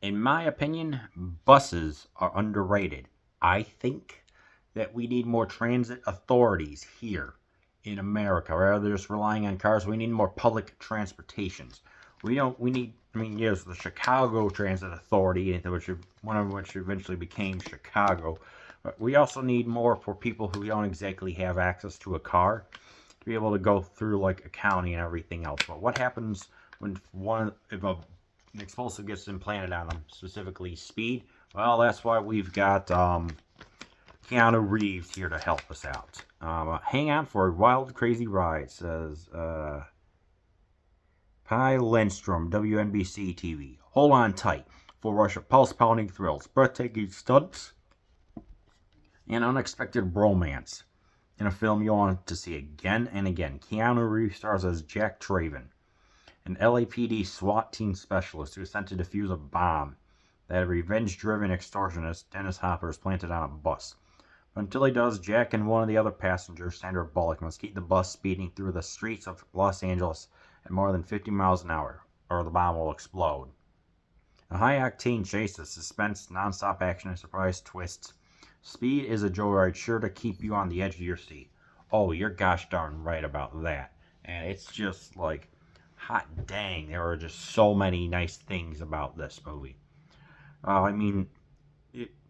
In my opinion, buses are underrated. I think that we need more transit authorities here in America rather than just relying on cars. We need more public transportations. We need, I mean, yes, the Chicago Transit Authority, one of which eventually became Chicago. But we also need more for people who don't exactly have access to a car to be able to go through like a county and everything else. But what happens when if an explosive gets implanted on them, specifically speed? Well, that's why we've got Keanu Reeves here to help us out. Hang on for a wild, crazy ride, says Pi Lindstrom, WNBC TV. Hold on tight for rush of pulse-pounding thrills, breathtaking stunts, and unexpected romance in a film you want to see again and again. Keanu Reeves stars as Jack Traven, an LAPD SWAT team specialist who is sent to defuse a bomb that a revenge-driven extortionist, Dennis Hopper, is planted on a bus. But until he does, Jack and one of the other passengers, Sandra Bullock, must keep the bus speeding through the streets of Los Angeles at more than 50 miles an hour, or the bomb will explode. A high-octane chase of suspense, non-stop action, and surprise twists. Speed is a joyride sure to keep you on the edge of your seat. Oh, you're gosh darn right about that. And it's just like, hot dang, there are just so many nice things about this movie.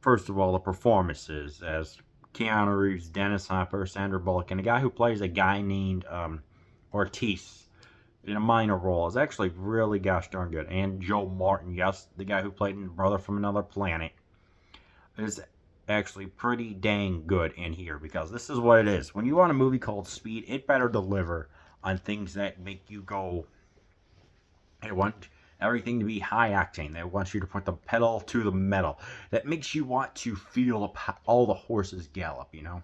First of all, the performances as Keanu Reeves, Dennis Hopper, Sandra Bullock, and a guy who plays a guy named Ortiz in a minor role is actually really gosh darn good. And Joe Martin, yes, the guy who played in Brother from Another Planet, is actually pretty dang good in here because this is what it is. When you want a movie called Speed, it better deliver on things that make you go, I want everything to be high octane. That wants you to put the pedal to the metal. That makes you want to feel all the horses gallop, you know?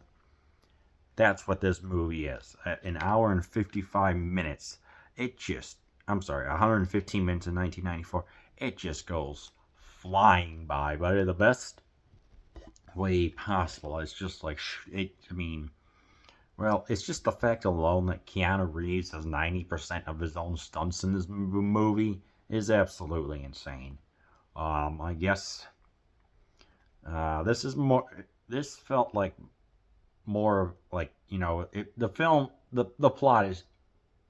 That's what this movie is. At an hour and 55 minutes, I'm sorry, 115 minutes in 1994, it just goes flying by, but in the best way possible. It's just like, it's just the fact alone that Keanu Reeves has 90% of his own stunts in this movie is absolutely insane. I guess this is more. This felt like more like the film. The plot is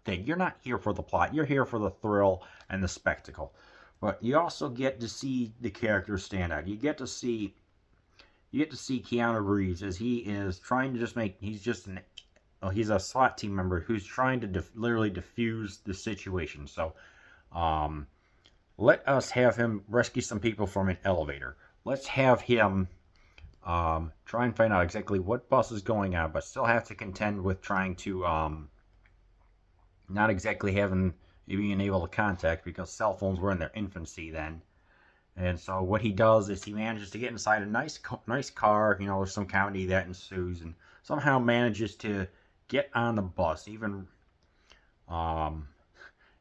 thing. You're not here for the plot. You're here for the thrill and the spectacle. But you also get to see the characters stand out. You get to see Keanu Reeves as he is trying to just make. He's a SWAT team member who's trying to literally defuse the situation. So, um, let us have him rescue some people from an elevator. Let's have him try and find out exactly what bus is going on, but still have to contend with trying to not exactly having being able to contact because cell phones were in their infancy then. And so what he does is he manages to get inside a nice car. There's some comedy that ensues, and somehow manages to get on the bus. Even, and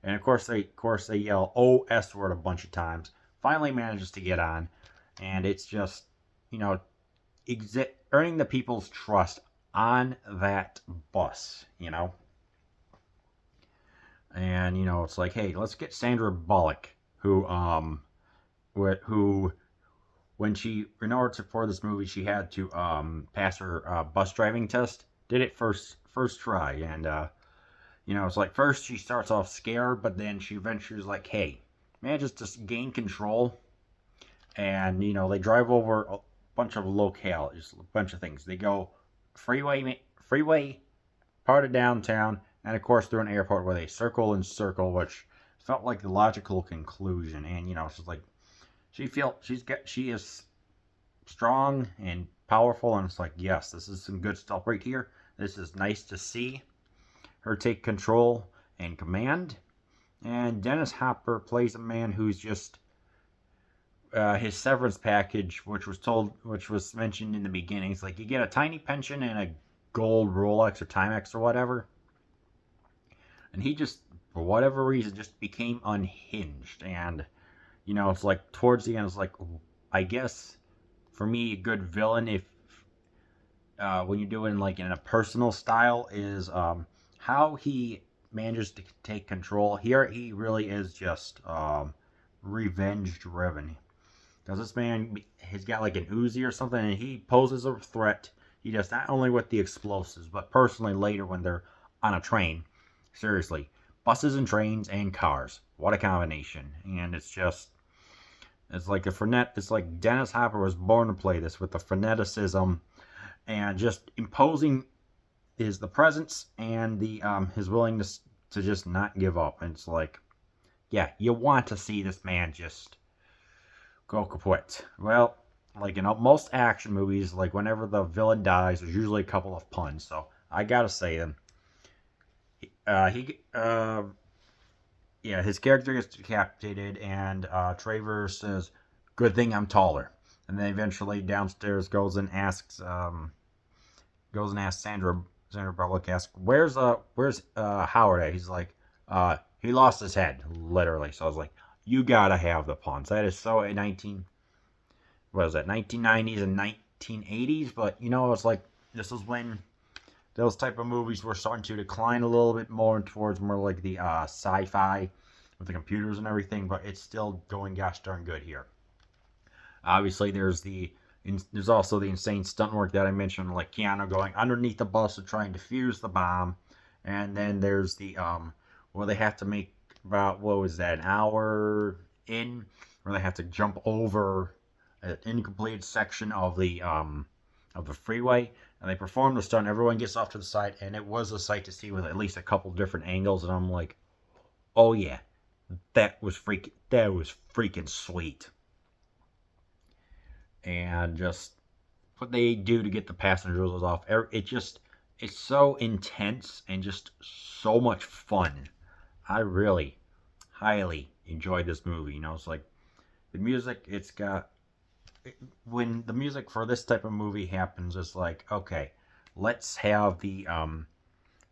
of course they yell "Oh S word" a bunch of times. Finally manages to get on, and it's just you know earning the people's trust on that bus. And it's like, hey, let's get Sandra Bullock, who when she in order to for this movie she had to pass her bus driving test. Did it first try, and it's like first she starts off scared, but then she eventually is like, hey, manages to gain control, and they drive over a bunch of locales, a bunch of things. They go freeway part of downtown, and of course through an airport where they circle and circle, which felt like the logical conclusion. And she's like, she is strong and powerful, and it's like, yes, this is some good stuff right here. This is nice to see her take control and command. And Dennis Hopper plays a man who's just his severance package, which was mentioned in the beginning. It's like you get a tiny pension and a gold Rolex or Timex or whatever, and he just, for whatever reason, just became unhinged. And it's like towards the end, it's like, I guess for me, a good villain, if when you do it in a personal style, is how he manages to take control. Here, he really is just revenge driven. because this man has got like an Uzi or something, and he poses a threat. He does not only with the explosives, but personally later when they're on a train. Seriously, buses and trains and cars. What a combination! And it's just, it's like a frenet. It's like Dennis Hopper was born to play this with the freneticism and just imposing is the presence and the his willingness to just not give up. And it's like, yeah, you want to see this man just go kaput. Well, like in most action movies, like whenever the villain dies, there's usually a couple of puns. So I gotta say them. He yeah, his character gets decapitated, and Travers says, "Good thing I'm taller." And then eventually downstairs goes and asks Sandra Bullock asks, where's Howard at? He's like, he lost his head, literally. So I was like, you gotta have the puns. That is so 1990s and 1980s. But it's like this is when those type of movies were starting to decline a little bit more towards more like the sci-fi with the computers and everything. But it's still going gosh darn good here. Obviously, there's also the insane stunt work that I mentioned, like Keanu going underneath the bus to try and defuse the bomb, and then there's the where they have to make about what was that, an hour in, where they have to jump over an incomplete section of the freeway, and they perform the stunt. Everyone gets off to the side, and it was a sight to see with at least a couple different angles, and I'm like, oh yeah, that was freaking sweet. And just what they do to get the passengers off. It's so intense and just so much fun. I really highly enjoyed this movie. It's like the music. When the music for this type of movie happens, it's like, okay, let's have the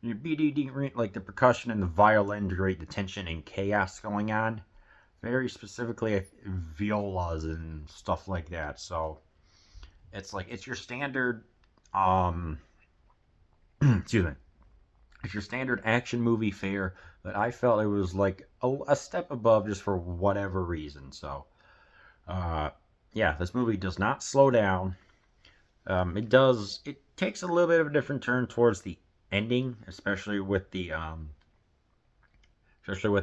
BDD, like the percussion and the violin to create the tension and chaos going on. Very specifically violas and stuff like that. So it's like it's your standard excuse me. It's your standard action movie fare that I felt it was like a step above just for whatever reason. So yeah, this movie does not slow down. It takes a little bit of a different turn towards the ending, especially with the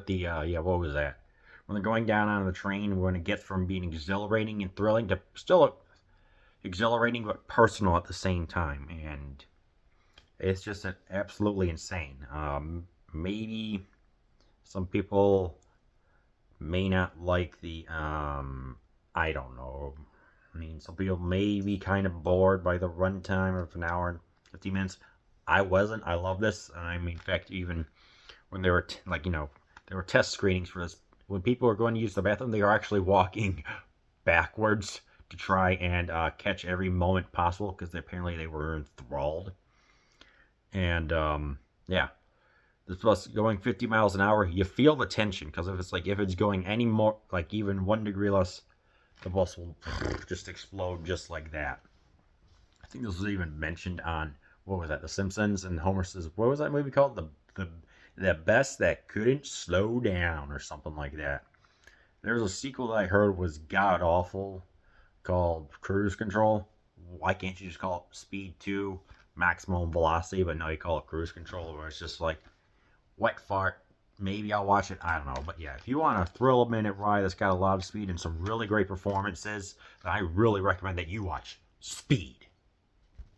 yeah, what was that? When they're going down on the train, when it gets from being exhilarating and thrilling to still exhilarating but personal at the same time, and it's just absolutely insane. Maybe some people may not like the I don't know. I mean, some people may be kind of bored by the runtime of an hour and 50 minutes. I wasn't. I love this. I mean, in fact, even when they were there were test screenings for this. When people were going to use the bathroom, they were actually walking backwards to try and catch every moment possible because apparently they were enthralled. And yeah, this bus going 50 miles an hour, you feel the tension because if it's going any more, like even 1 degree less, the bus will just explode just like that. I think this was even mentioned on, what was that, The Simpsons, and Homer says, what was that movie called? The best that couldn't slow down or something like that. There's a sequel that I heard was god awful called Cruise Control. Why can't you just call it Speed 2 Maximum Velocity? But no, you call it Cruise Control, where it's just like wet fart. Maybe I'll watch it. I don't know. But yeah, if you want a thrill-a-minute ride that's got a lot of speed and some really great performances, then I really recommend that you watch Speed.